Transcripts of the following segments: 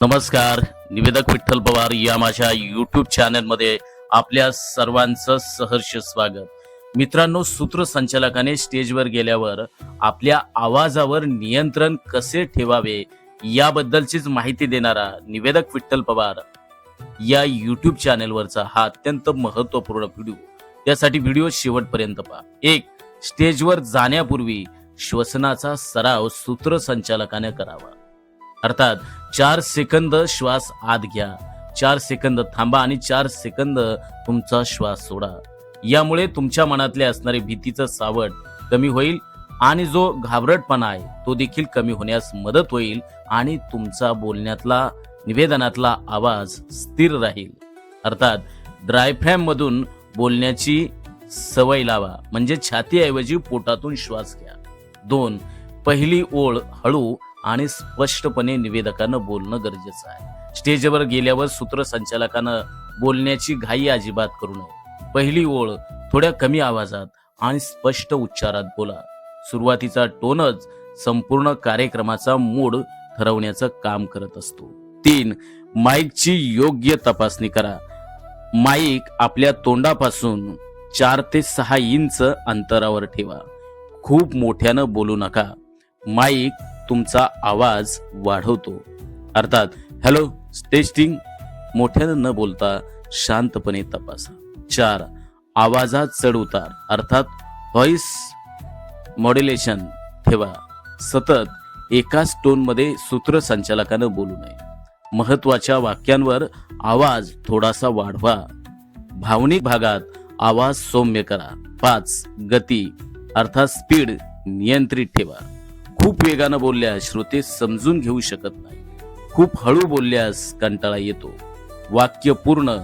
नमस्कार. निवेदक विठ्ठल पवार या माझ्या यूट्यूब चॅनलमध्ये आपल्या सर्वांचं सहर्ष स्वागत. मित्रांनो, सूत्रसंचालकाने स्टेजवर गेल्यावर आपल्या आवाजावर नियंत्रण कसे ठेवावे याबद्दलचीच माहिती देणारा निवेदक विठ्ठल पवार या यूट्यूब चॅनलवरचा हा अत्यंत महत्त्वपूर्ण व्हिडिओ. त्यासाठी व्हिडिओ शेवटपर्यंत पहा. 1. स्टेजवर जाण्यापूर्वी श्वसनाचा सराव सूत्रसंचालकाने करावा. अर्थात 4 सेकंद श्वास आत घ्या, 4 सेकंद थांबा आणि 4 सेकंद तुमचा श्वास सोडा. यामुळे तुमच्या मनातले असणारे भीतीचं सावट कमी होईल आणि जो घाबरटपणा आहे तो देखील कमी होण्यास मदत होईल आणि तुमचा बोलण्यातला निवेदनातला आवाज स्थिर राहील. अर्थात डायफ्रॅम मधून बोलण्याची सवय लावा, म्हणजे छातीऐवजी पोटातून श्वास घ्या. 2. पहिली ओळ हळू आणि स्पष्टपणे निवेदकानं बोलणं गरजेचं आहे. स्टेजवर गेल्यावर सूत्रसंचालकानं बोलण्याची घाई अजिबात करू नये. पहिली ओळ थोड्या कमी आवाजात आणि स्पष्ट उच्चारात बोला. सुरुवातीचा टोनच संपूर्ण कार्यक्रमाचा मूड ठरवण्याचं काम करत असतो. 3. माईकची योग्य तपासणी करा. माईक आपल्या तोंडापासून 4 ते 6 इंच अंतरावर ठेवा. खूप मोठ्यानं बोलू नका. माईक तुमचा आवाज वाढवतो. अर्थात हॅलो टेस्टिंग मोठ्यानं न बोलता शांतपणे तपासा. 4. आवाजात चढ उतार अर्थात व्हॉइस मॉड्युलेशन ठेवा. सतत एकाच टोन मध्ये सूत्रसंचालकानं बोलू नये. महत्वाच्या वाक्यांवर आवाज थोडासा वाढवा. भावनिक भागात आवाज सौम्य करा. 5. गती अर्थात स्पीड नियंत्रित ठेवा. खूप वेगानं बोलल्यास श्रोते समजून घेऊ शकत नाही. खूप हळू बोलल्यास कंटाळा येतो. वाक्य पूर्ण,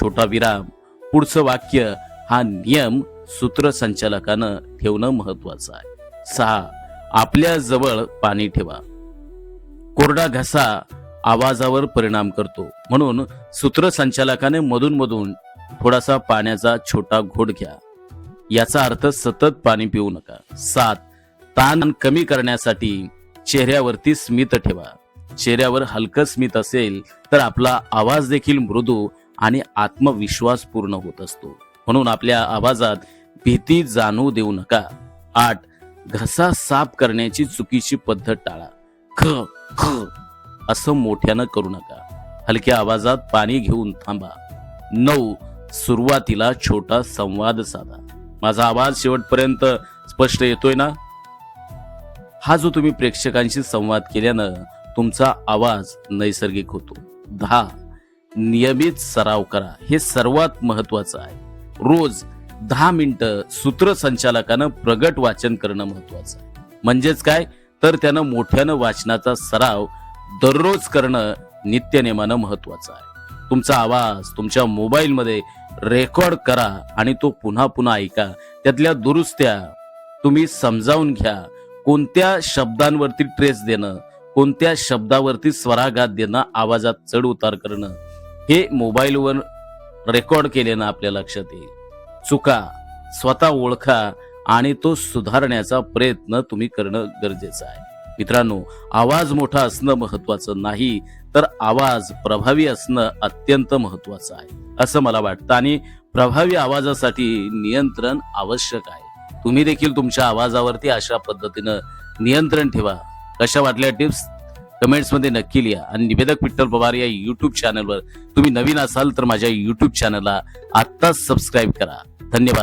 छोटा विराम, पुढचं वाक्य हा नियम सूत्रसंचालकानं ठेवणं महत्वाचं आहे. 6. आपल्या जवळ पाणी ठेवा. कोरडा घसा आवाजावर परिणाम करतो, म्हणून सूत्रसंचालकाने मधून मधून थोडासा पाण्याचा छोटा घोट घ्या. याचा अर्थ सतत पाणी पिऊ नका. 7. ताण कमी करण्यासाठी चेहऱ्यावरती स्मित ठेवा. चेहऱ्यावर हलकं स्मित असेल तर आपला आवाज देखील मृदू आणि आत्मविश्वास पूर्ण होत असतो. म्हणून आपल्या आवाजात भीती जाणवू देऊ नका. 8. घसा साफ करण्याची चुकीची पद्धत टाळा. ख ख असं मोठ्यानं करू नका. हलक्या आवाजात पाणी घेऊन थांबा. 9. सुरुवातीला छोटा संवाद साधा. माझा आवाज शेवटपर्यंत स्पष्ट येतोय ना? हा जो तुम्ही प्रेक्षकांशी संवाद केल्यानं तुमचा आवाज नैसर्गिक होतो. 10. नियमित सराव करा. हे सर्वात महत्वाचं आहे. रोज 10 मिनिटं सूत्रसंचालकानं प्रगट वाचन करणं महत्वाचं आहे. म्हणजेच काय तर त्यानं मोठ्यानं वाचनाचा सराव दररोज करणं नित्यनेमानं महत्वाचं आहे. तुमचा आवाज तुमच्या मोबाईलमध्ये रेकॉर्ड करा आणि तो पुन्हा पुन्हा ऐका. त्यातल्या दुरुस्त्या तुम्ही समजावून घ्या. कोणत्या शब्दांवरती ट्रेस देणं, कोणत्या शब्दावरती स्वराघात देणं, आवाजात चढ उतार करणं, हे मोबाईलवर रेकॉर्ड केल्यानं आपल्या लक्षात येईल. चुका स्वतः ओळखा आणि तो सुधारण्याचा प्रयत्न तुम्ही करणं गरजेचं आहे. मित्रांनो, आवाज मोठा असणं महत्वाचं नाही, तर आवाज प्रभावी असणं अत्यंत महत्वाचं आहे असं मला वाटतं. आणि प्रभावी आवाजासाठी नियंत्रण आवश्यक आहे. तुम्ही देखील तुमच्या आवाजावरती अशा पद्धतीनं नियंत्रण ठेवा. कशा वाटल्या टिप्स कमेंट्स मध्ये नक्की लिहा. आणि निवेदक विठ्ठल पवार या यूट्यूब चॅनलवर तुम्ही नवीन असाल तर माझ्या यूट्यूब चॅनलला आत्ताच सबस्क्राईब करा. धन्यवाद.